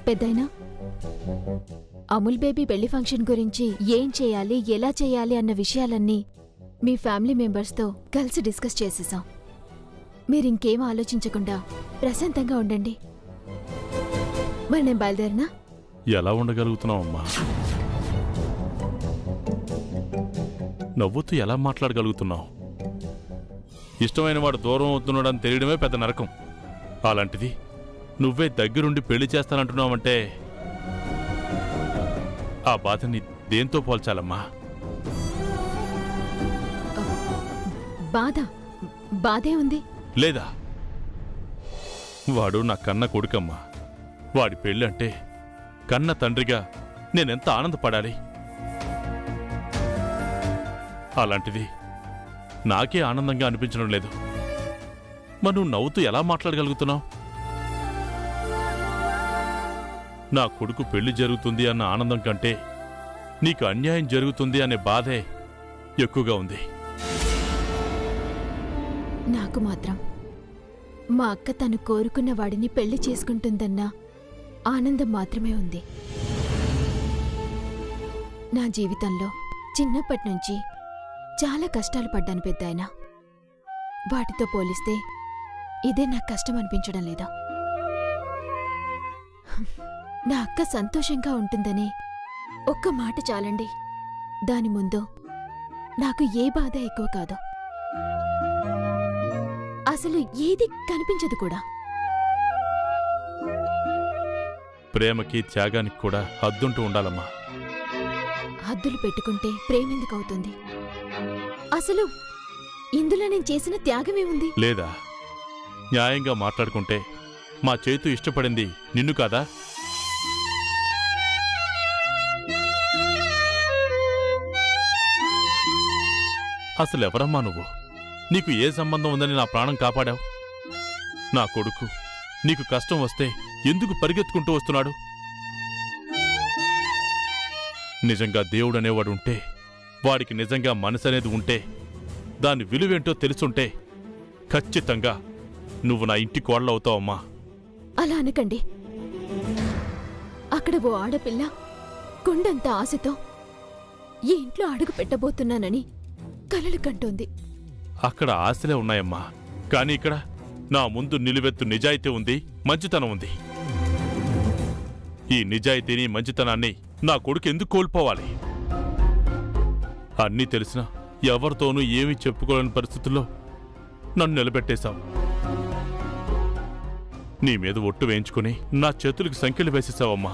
పెద్దయినా, Amul baby పెళ్లి function గురించి ఏం చేయాలి, ఎలా చేయాలి అన్న విషయాలన్నీ మీ ఫ్యామిలీ మెంబర్స్తో కలిసి డిస్కస్ చేసేసాం. మీరింకేం ఆలోచించకుండా ప్రశాంతంగా ఉండండి. మరి నేను బయలుదేరినా? ఎలా ఉండగలుగుతున్నావమ్మా? నవ్వుతూ ఎలా మాట్లాడగలుగుతున్నావు? ఇష్టమైన వాడు దూరం అవుతున్నాడని తెలియడమే పెద్ద నరకం. అలాంటిది నువ్వే దగ్గరుండి పెళ్లి చేస్తానంటున్నావంటే ఆ బాధని దేంతో పోల్చాలమ్మా? బాధే ఉంది లేదా? వాడు నా కన్న కొడుకమ్మా. వాడి పెళ్ళంటే కన్న తండ్రిగా నేనెంత ఆనందపడాలి. అలాంటిది నాకే ఆనందంగా అనిపించడం లేదు. మరి నువ్వు నవ్వుతూ ఎలా మాట్లాడగలుగుతున్నావు? నా కొడుకు పెళ్లి జరుగుతుంది అన్న ఆనందం కంటే నీకు అన్యాయం జరుగుతుంది అనే బాధే ఎక్కువగా ఉంది. నాకు మాత్రం మా అక్క తను కోరుకున్న వాడిని పెళ్లి చేసుకుంటుందన్న ఆనందం మాత్రమే ఉంది. నా జీవితంలో చిన్నప్పటి నుంచి చాలా కష్టాలు పడ్డాను పెద్దాయన. వాటితో పోలిస్తే ఇదే నాకు కష్టం అనిపించడం లేదా? నా అక్క సంతోషంగా ఉంటుందని ఒక్క మాట చాలండి. దాని ముందు నాకు ఏ బాధ ఎక్కువ కాదు. అసలు ఏది కనిపించదు కూడా. ప్రేమకి త్యాగానికి కూడా హద్దుంటూ ఉండాలమ్మా. హద్దులు పెట్టుకుంటే ప్రేమెందుకవుతుంది? అసలు ఇందులో నేను చేసిన త్యాగమేముంది? లేదా? న్యాయంగా మాట్లాడుకుంటే మా చేతు ఇష్టపడింది నిన్ను కాదా? అసలెవరమ్మా నువ్వు? నీకు ఏ సంబంధం ఉందని నా ప్రాణం కాపాడావు? నా కొడుకు నీకు కష్టం వస్తే ఎందుకు పరిగెత్తుకుంటూ వస్తున్నాడు? నిజంగా దేవుడనేవాడుంటే, వాడికి నిజంగా మనసనేది ఉంటే, దాని విలువేంటో తెలుసుంటే ఖచ్చితంగా నువ్వు నా ఇంటి కోడలవుతావమ్మా. అలా అనకండి. అక్కడ ఓ ఆడపిల్ల కొండంత ఆశతో ఈ ఇంట్లో అడుగు పెట్టబోతున్నానని కలలు కంటోంది. అక్కడ ఆశలే ఉన్నాయమ్మా. కానీ ఇక్కడ నా ముందు నిలువెత్తు నిజాయితీ ఉంది, మంచితనం ఉంది. ఈ నిజాయితీని, మంచితనాన్ని నా కొడుకు ఎందుకు కోల్పోవాలి? అన్నీ తెలిసినా ఎవరితోనూ ఏమీ చెప్పుకోలేని పరిస్థితుల్లో నన్ను నిలబెట్టేశావు. నీ మీద ఒట్టు వేయించుకుని నా చేతులకు సంఖ్యలు వేసేసావమ్మా.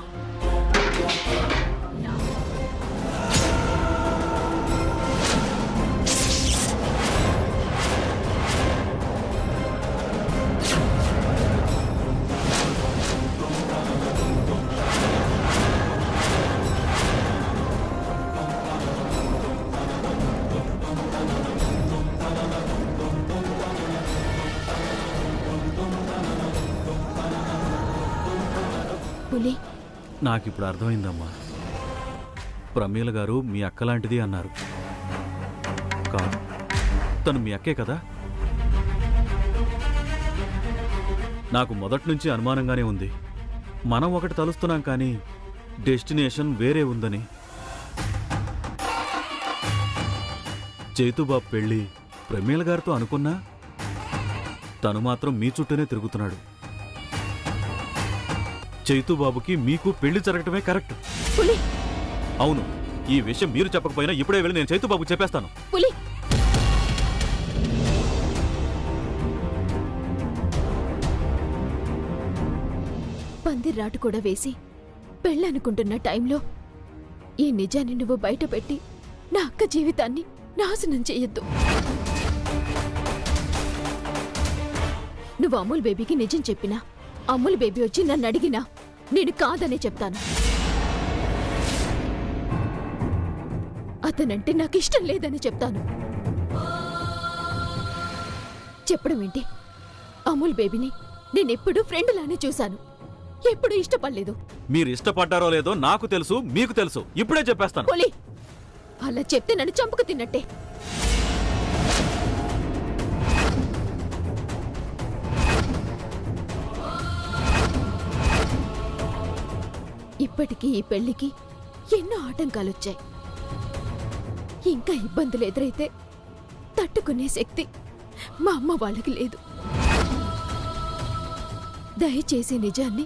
నాకిప్పుడు అర్థమైందమ్మా. ప్రమీల గారు మీ అక్కలాంటిది అన్నారు. కాదు, తను మీ అక్కే కదా? నాకు మొదట్నుంచి అనుమానంగానే ఉంది. మనం ఒకటి తలుస్తున్నాం కానీ డెస్టినేషన్ వేరే ఉందని. చేతుబాబు పెళ్ళి ప్రమీల గారితో అనుకున్నా తను మాత్రం మీ చుట్టూనే తిరుగుతున్నాడు. చైతుబాబుకి మీకు పెళ్లి జరగటమే కరెక్ట్. అవును, ఈ విషయం మీరు చెప్పకపోయినా ఇప్పుడే వెళ్ళి నేను చైతుబాబుకి చెప్పేస్తాను. పందిర్రాటు కూడా వేసి పెళ్ళనుకుంటున్న టైంలో ఈ నిజాన్ని నువ్వు బయట పెట్టి నా అక్క జీవితాన్ని నాశనం చెయ్యొద్దు. నువ్వు అమూల్ బేబీకి నిజం చెప్పినా, అమూల్ బేబీ వచ్చి నన్ను అడిగినా నేను కాదనే చెప్తాను. అతనంటే నాకు ఇష్టం లేదని చెప్తాను. చెప్పడం ఏంటి? అమూల్ బేబీని నేనెప్పుడూ ఫ్రెండ్లానే చూశాను, ఎప్పుడూ ఇష్టపడలేదు. మీరు ఇష్టపడ్డారో లేదో నాకు తెలుసు, మీకు తెలుసు. ఇప్పుడే చెప్పేస్తాను. అలా చెప్తే నన్ను చంపుకు తిన్నట్టే. ఇప్పటికీ ఈ పెళ్లికి ఎన్నో ఆటంకాలొచ్చాయి. ఇంకా ఇబ్బందులు ఎదురైతే తట్టుకునే శక్తి మా అమ్మ వాళ్ళకి లేదు. దయచేసి నిజాన్ని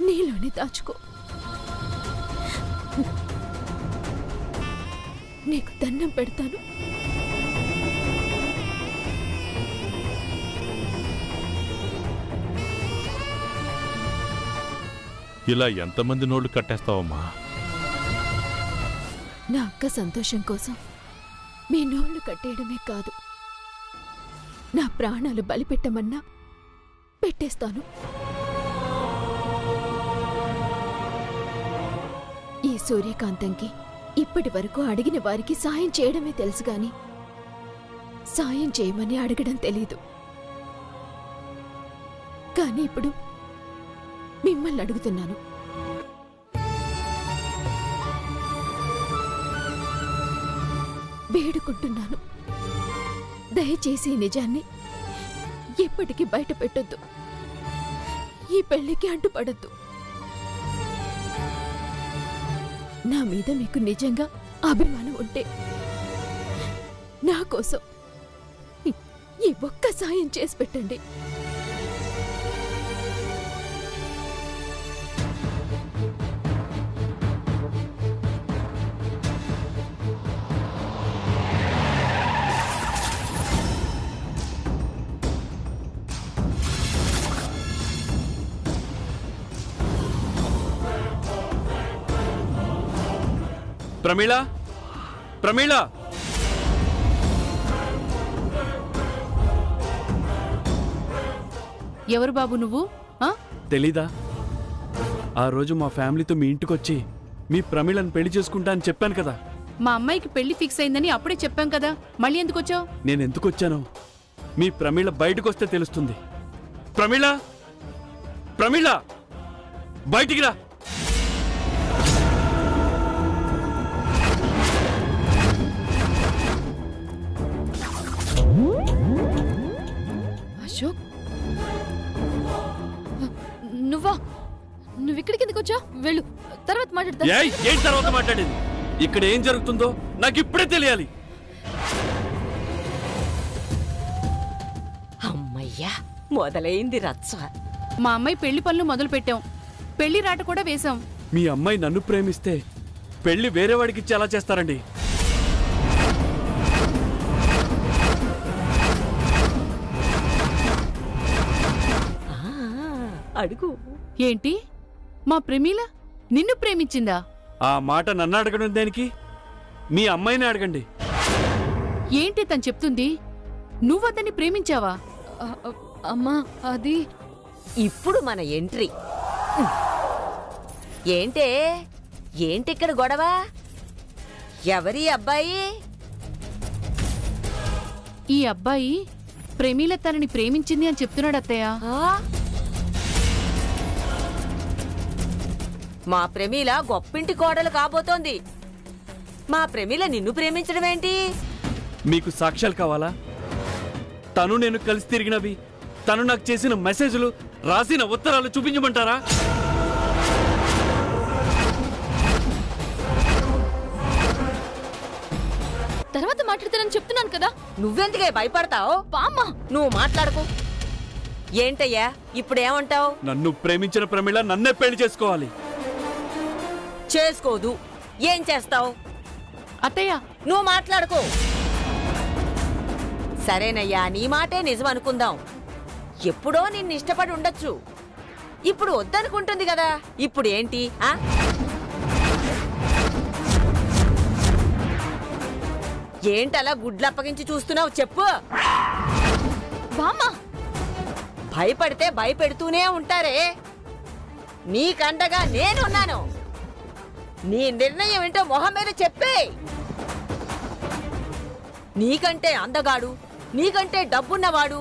నీలోనే దాచుకో. నీకు దండం పెడతాను. ఇలా ఎంతమంది నోళ్లు కట్టేస్తావమ్మా? నా అక్క సంతోషం కోసం మీ నోళ్లు కట్టేయడమే కాదు, నా ప్రాణాలు బలిపెట్టమన్నా పెట్టేస్తాను. ఈ సూర్యకాంతంకి ఇప్పటి వరకు అడిగిన వారికి సాయం చేయడమే తెలుసు గాని సాయం చేయమని అడగడం తెలీదు. కానీ ఇప్పుడు మిమ్మల్ని అడుగుతున్నాను. వేడుకుంటున్నాను, దయచేసి ఈ నిజాన్ని ఎప్పటికీ బయట పెట్టొద్దు. ఈ పెళ్లికి అడ్డుపడద్దు. నా మీద మీకు నిజంగా అభిమానం ఉంటే నా కోసం ఈ ఒక్క సాయం చేసి పెట్టండి. ప్రమీళ, ప్రమీళ, ఎవరు బాబు నువ్వు? తెలీదా? ఆ రోజు మా ఫ్యామిలీతో మీ ఇంటికొచ్చి మీ ప్రమీళను పెళ్లి చేసుకుంటా అని చెప్పాను కదా. మా అమ్మాయికి పెళ్లి ఫిక్స్ అయిందని అప్పుడే చెప్పాం కదా, మళ్ళీ ఎందుకు వచ్చావు? నేను ఎందుకు వచ్చానో మీ ప్రమీళ బయటకు వస్తే తెలుస్తుంది. ప్రమీళ, ప్రమీళ, బయటికి రా. అశోక్, నువ్వా? నువ్విక్కడికి ఎందుకు వచ్చావు? వెళ్ళు, తర్వాత మాట్లాడతా. ఏం తర్వాత మాట్లాడేది? ఇక్కడ ఏం జరుగుతుందో నాకు ఇప్పుడే తెలియాలి. అమ్మయ్యా, మొదలైంది రచ్చ. మా అమ్మాయి పెళ్లి పనులు మొదలు పెట్టాం, పెళ్లి రాట కూడా వేశాం. మీ అమ్మాయి నన్ను ప్రేమిస్తే పెళ్లి వేరే వాడికి ఇచ్చి ఎలా చేస్తారండి? అడుగు. ఏంటి, మా ప్రమీల నిన్ను ప్రేమించిందా? ఆ మాట నన్ను అడగడం దేనికి? మీ అమ్మాయిని అడగండి. ఏంటి తను చెప్తుంది? నువ్వతన్ని ప్రేమించావా? అమ్మా, అది ఇప్పుడు మన ఎంట్రీ. ఏంటే, ఏంటిక్కడ గొడవ? ఎవరి అబ్బాయి? ఈ అబ్బాయి ప్రమీల తనని ప్రేమించింది అని చెప్తున్నాడు అత్తయ్య. మా ప్రమీల గొప్పింటి కోడలు కాబోతోంది. మా ప్రమీల నిన్ను ప్రేమించడం ఏంటి? మీకు సాక్ష్యాలు కావాలా? తను నేను కలిసి తిరిగినవి, తను నాకు చేసిన మెసేజ్లు, రాసిన ఉత్తరాలు చూపించమంటారా? తర్వాత మాట్లాడతానని చెప్తున్నాను కదా. నువ్వెందుకే భయపడతావు? బామ్మ, నువ్వు మాట్లాడుకో. ఏంటయ్యా ఇప్పుడేమంటావు? నన్ను ప్రేమించిన ప్రమీళ నన్నే పెళ్లి చేసుకోవాలి. చేసుకోదు. ఏం చేస్తావు? అత్తయ్య, నువ్వు మాట్లాడుకో. సరేనయ్యా, నీ మాటే నిజం అనుకుందాం. ఎప్పుడో నిన్ను ఇష్టపడి ఉండొచ్చు, ఇప్పుడు వద్దనుకుంటుంది కదా. ఇప్పుడు ఏంటి? ఏంటలా గుడ్లప్పగించి చూస్తున్నావు? చెప్పు. బామ్మ, భయపడితే భయపెడుతూనే ఉంటారే. నీకండగా నేనున్నాను. నీ నిర్ణయం ఏంటో మొహం మీద చెప్పే. నీకంటే అందగాడు, నీకంటే డబ్బున్నవాడు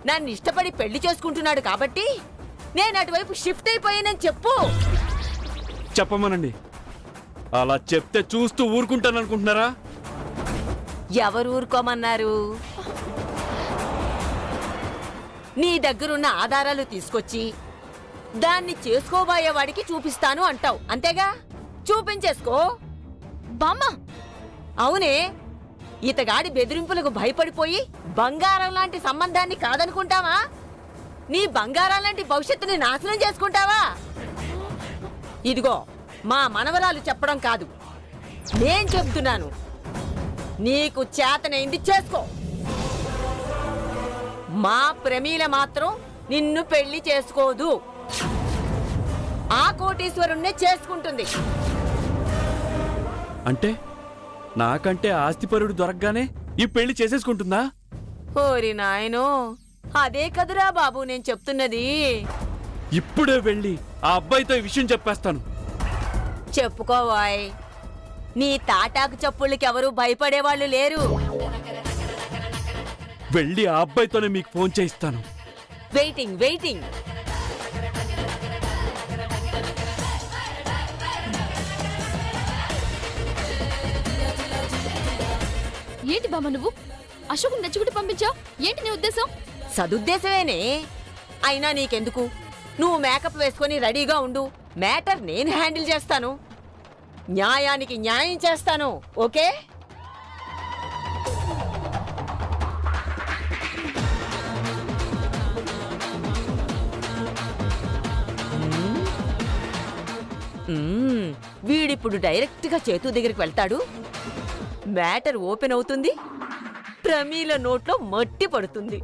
నన్ను ఇష్టపడి పెళ్లి చేసుకుంటున్నాడు కాబట్టి నేను అటువైపు షిఫ్ట్ అయిపోయానని చెప్పు. చెప్పమనండి. అలా చెప్తే చూస్తూ ఊరుకుంటాననుకుంటున్నారా? ఎవరు ఊరుకోమన్నారు? నీ దగ్గరున్న ఆధారాలు తీసుకొచ్చి దాన్ని చేసుకోబోయేవాడికి చూపిస్తాను అంటావు అంతేగా? చూపించేసుకో. బామ్మ అవునే, ఇతగాడి బెదిరింపులకు భయపడిపోయి బంగారం లాంటి సంబంధాన్ని కాదనుకుంటావా? నీ బంగారం లాంటి భవిష్యత్తుని నాశనం చేసుకుంటావా? ఇదిగో మా మనవరాలు చెప్పడం కాదు, నేను చెప్తున్నాను. నీకు చేతనైంది చేసుకో. మా ప్రమీల మాత్రం నిన్ను పెళ్లి చేసుకోదు. ఆ కోటీశ్వరుణ్ణే చేసుకుంటుంది. అంటే నాకంటే ఆస్తిపరుడు దొరకగానే ఈ పెళ్లి చేసేసుకుంటుందా? ఓరి నాయనో, అదే కదురా బాబు నేను చెప్తున్నది. ఇప్పుడే వెళ్ళి ఆ అబ్బాయితో ఈ విషయం చెప్పేస్తాను. చెప్పుకోవాయ్, నీ తాటాకు చప్పుళ్ళకి ఎవరూ భయపడేవాళ్ళు లేరు. వెళ్ళి ఆ అబ్బాయితోనే మీకు ఫోన్ చేయిస్తాను. Waiting waiting. ఏంటి బామ్మ నువ్వు అశోక్ నచ్చుకుంటూ పంపించావు? ఏంటి నీ ఉద్దేశం? సదుద్దేశమేనే. అయినా నీకెందుకు? నువ్వు మేకప్ వేసుకొని రెడీగా ఉండు. మ్యాటర్ నేను హ్యాండిల్ చేస్తాను. న్యాయానికి న్యాయం చేస్తాను. ఓకే? వీడిప్పుడు డైరెక్ట్ గా చేతు దగ్గరికి వెళ్తాడు. మ్యాటర్ ఓపెన్ అవుతుంది. ప్రమీల నోట్లో మట్టి పడుతుంది.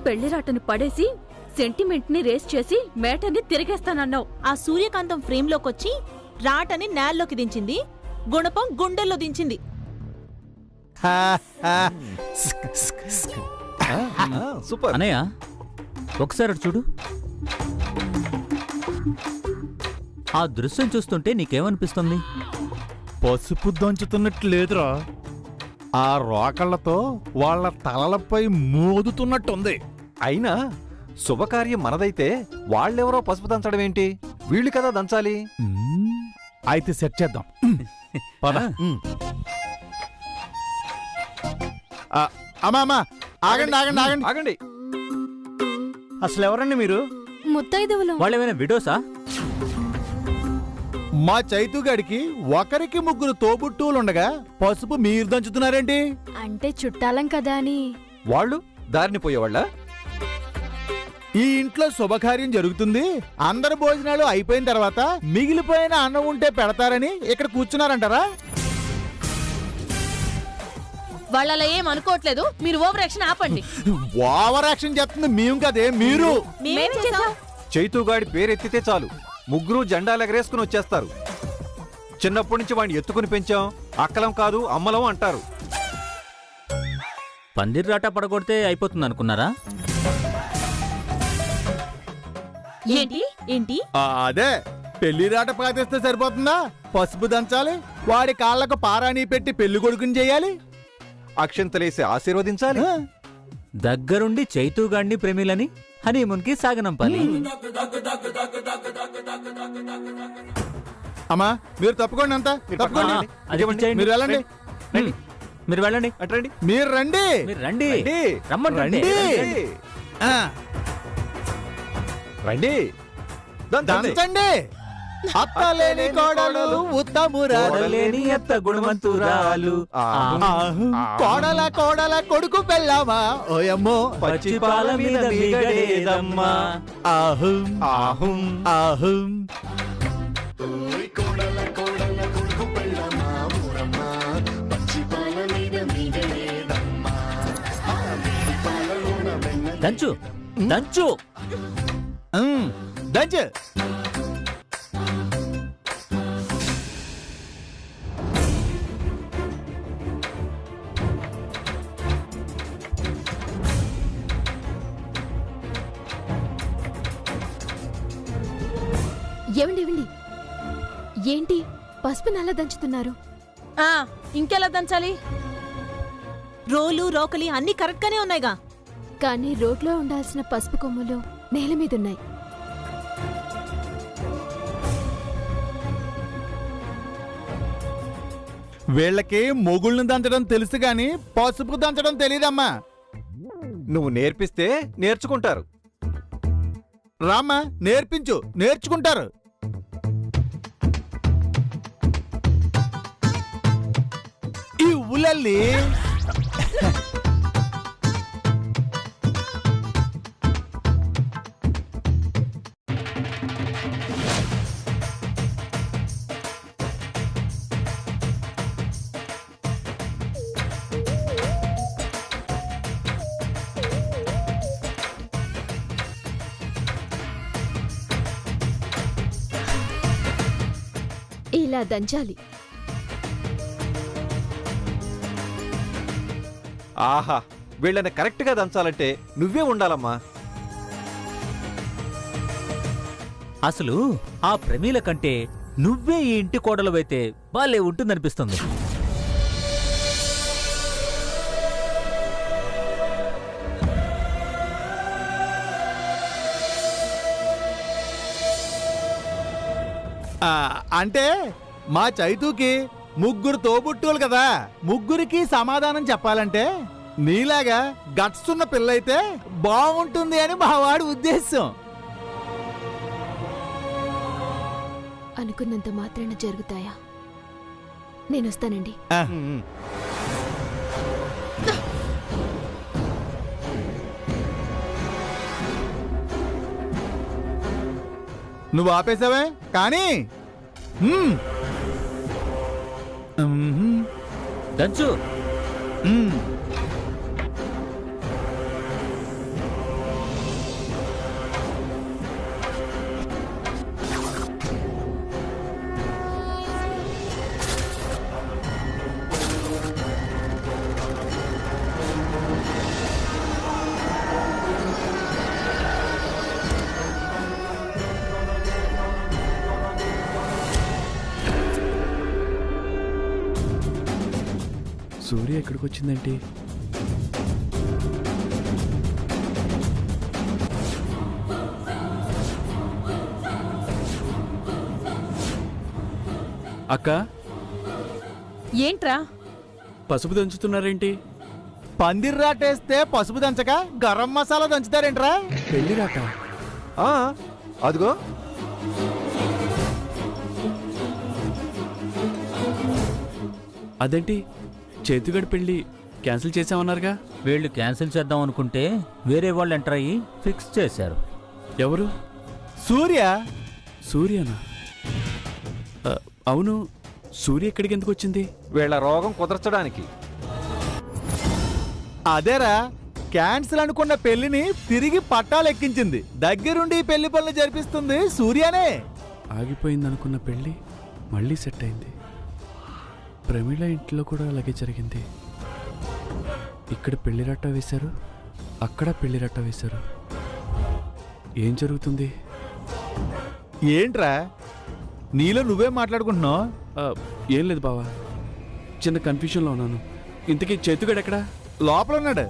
పెళ్లిరాటని పడేసి సెంటిమెంట్ ని రేస్ చేసి మేటర్ని తిరిగేస్తానన్నావు. ఆ సూర్యకాంతం ఫ్రేమ్లోకొచ్చి రాటని నేల్లోకి దించింది, గుణపం గుండెల్లో దించింది. సూపర్ అనయ్య, ఒకసారి అటు చూడు. ఆ దృశ్యం చూస్తుంటే నీకేమనిపిస్తుంది? పసుపు దంచుతున్నట్టు లేదురా, ఆ రోకళ్లతో వాళ్ళ తలలపై మోదుతున్నట్టుంది. అయినా శుభకార్యం మనదైతే వాళ్ళెవరో పసుపు దంచడం ఏంటి? వీళ్ళు కదా దంచాలి. అయితే సెట్ చేద్దాం. పద. అమ్మా ఆగండి ఆగండి ఆగండి ఆగండి. అసలు ఎవరండి మీరు? ముత్తైదువులు. వాళ్ళేమైనా విడోసా? మా చైతుగాడికి ఒకరికి ముగ్గురు తోబుట్టువులుండగా పసుపు మీరు దంచుతున్నారేంటి? అంటే చుట్టాలం కదా అని. వాళ్ళు దారిని పోయేవాళ్ళ? ఈ ఇంట్లో శుభకార్యం జరుగుతుంది, అందరు భోజనాలు అయిపోయిన తర్వాత మిగిలిపోయిన అన్నం ఉంటే పెడతారని ఇక్కడ కూర్చున్నారంటారా? వాళ్ళలా ఏం అనుకోవట్లేదు, మీరు ఓవర్ యాక్షన్ ఆపండి. ఓవర్ యాక్షన్ చేస్తుంది మేము కదే, మీరు. మేమేం చేశాం? చైతుగాడి పేరెత్తితే చాలు ముగ్గురు జెండాలు ఎగరేసుకుని వచ్చేస్తారు. చిన్నప్పటి నుంచి వాడిని ఎత్తుకుని పెంచాం, అక్కలం కాదు అమ్మలం అంటారు. పందిర్రాట పడగొడితే అయిపోతుంది అనుకున్నారా? ఏంటి ఏంటి? అదే పెళ్లి రాట పాతిస్తే సరిపోతుందా? పసుపు దంచాలి, వాడి కాళ్లకు పారాణి పెట్టి పెళ్లి కొడుకుని చేయాలి, అక్షంతలేసి ఆశీర్వదించాలి. దగ్గరుండి చైతుగాడిని ప్రేమిలని హనీమూన్కి సాగనంపాలి. అమ్మా మీరు తప్పుకోండి, అంతా తప్పుకోండి. అది ఇచ్చేయండి. మీరు వెళ్ళండి. మీరు వెళ్ళండి. అట్రండి. మీరు రండి. మీరు రండి. రండి. రమ్మండి. రండి. ఆ, రండి. దంచండి. దంచండి. అత్తలేని కోడలు ఉత్తమురాలు, లేని అత్త గుణవంతురాలు, కోడల కోడల కొడుకు పెళ్ళామా ఓయమ్మో, పచ్చి పాల మీద మిగడేదమ్మా. ఆహుం ఆహుం ఆహుం. దంచు దంచు. దంచు. ఏమండి ఏంటి పసుపు నల్ల దంచుతున్నారు? ఆ, ఇంకెలా దంచాలి? రోలు రోకలి అన్నీ కరెక్ట్గానే ఉన్నాయిగా. కానీ రోడ్లో ఉండాల్సిన పసుపు కొమ్ములు నేల మీదున్నాయి. వీళ్ళకి మొగుళ్ళని దంచడం తెలుసు గాని పసుపు దంచడం తెలీదమ్మా. నువ్వు నేర్పిస్తే నేర్చుకుంటారు. రామ్మా, నేర్పించు, నేర్చుకుంటారు. ఈ ఉలల్లి ఇలా దంచాలి. ఆహా, వీళ్ళని కరెక్ట్గా దంచాలంటే నువ్వే ఉండాలమ్మా. అసలు ఆ ప్రమీల కంటే నువ్వే ఈ ఇంటి కోడలువైతే బాలే ఉంటుందనిపిస్తుంది. అంటే మా చైతూకి ముగ్గురు తోబుట్టువులు కదా, ముగ్గురికి సమాధానం చెప్పాలంటే నీలాగా గట్స్ ఉన్న పిల్లయితే బాగుంటుంది అని మా వాడి ఉద్దేశం. అనుకున్నంత మాత్రాన జరుగుతాయా? నేనొస్తానండి. నువ్వు ఆపేసావే కానీ దంచు. సూర్య ఎక్కడికి వచ్చిందేంటి? అక్క, ఏంట్రా? పసుపు దంచుతున్నారేంటి? పందిర్రాటేస్తే పసుపు దంచక గరం మసాలా దంచుతారేంట్రా? పెళ్లి రాట. అదిగో అదేంటి, చేతుగడి పెళ్లి క్యాన్సిల్ చేసామన్నారుగా? వీళ్ళు క్యాన్సిల్ చేద్దాం అనుకుంటే వేరే వాళ్ళు ఎంటర్ అయ్యి ఫిక్స్ చేశారు. ఎవరు? సూర్య. సూర్యనా? అవును, సూర్య ఇక్కడికి ఎందుకు వచ్చింది? వీళ్ళ రోగం కుదర్చడానికి. అదేరా, క్యాన్సిల్ అనుకున్న పెళ్లిని తిరిగి పట్టాలెక్కించింది. దగ్గరుండి పెళ్లి పనులు జరిపిస్తుంది సూర్యనే. ఆగిపోయింది అనుకున్న పెళ్లి మళ్ళీ సెట్ అయింది. ప్రమీల ఇంట్లో కూడా అలాగే జరిగింది. ఇక్కడ పెళ్లి రట్ట వేశారు, అక్కడ పెళ్లి రట్ట వేశారు. ఏం జరుగుతుంది? ఏంట్రా నీలో నువ్వే మాట్లాడుకుంటున్నావు? ఏం లేదు బావా, చిన్న కన్ఫ్యూజన్లో ఉన్నాను. ఇంతకీ చేతుగాడు ఎక్కడా? లోపల ఉన్నాడు.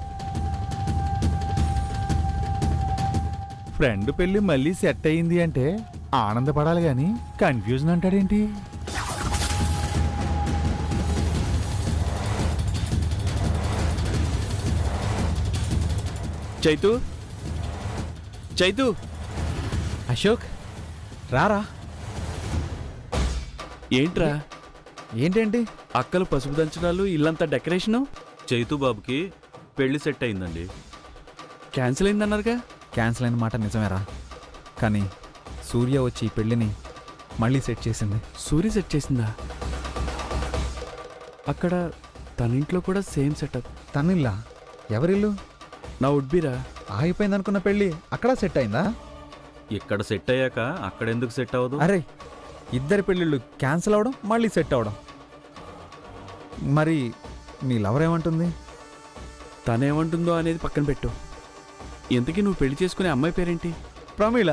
ఫ్రెండ్ పెళ్లి మళ్ళీ సెట్ అయింది అంటే ఆనందపడాలి గాని కన్ఫ్యూజన్ అంటాడేంటి? చైతు, చైతు. అశోక్ రారా. ఏంట్రా? ఏంటేంటి? అక్కలు పసుపు దంచడాలు, ఇల్లంతా డెకరేషను. చైతు బాబుకి పెళ్లి సెట్ అయిందండి. క్యాన్సిల్ అయిందన్నారుగా? క్యాన్సిల్ అయిన మాట నిజమేరా, కానీ సూర్య వచ్చి ఈ పెళ్లిని మళ్ళీ సెట్ చేసింది. సూర్య సెట్ చేసిందా? అక్కడ తన ఇంట్లో కూడా సేమ్ సెటప్. తనిల్లా? ఎవరిల్లు? నా ఉడ్బీరా. ఆగిపోయింది అనుకున్న పెళ్లి అక్కడ సెట్ అయిందా? ఇక్కడ సెట్ అయ్యాక అక్కడ ఎందుకు సెట్ అవ్వదు? అరే, ఇద్దరి పెళ్ళిళ్ళు క్యాన్సిల్ అవడం మళ్ళీ సెట్ అవడం. మరి నీ లవర్ ఏమంటుంది? తనేమంటుందో అనేది పక్కన పెట్టు. ఇంతకీ నువ్వు పెళ్లి చేసుకునే అమ్మాయి పేరేంటి? ప్రమీల.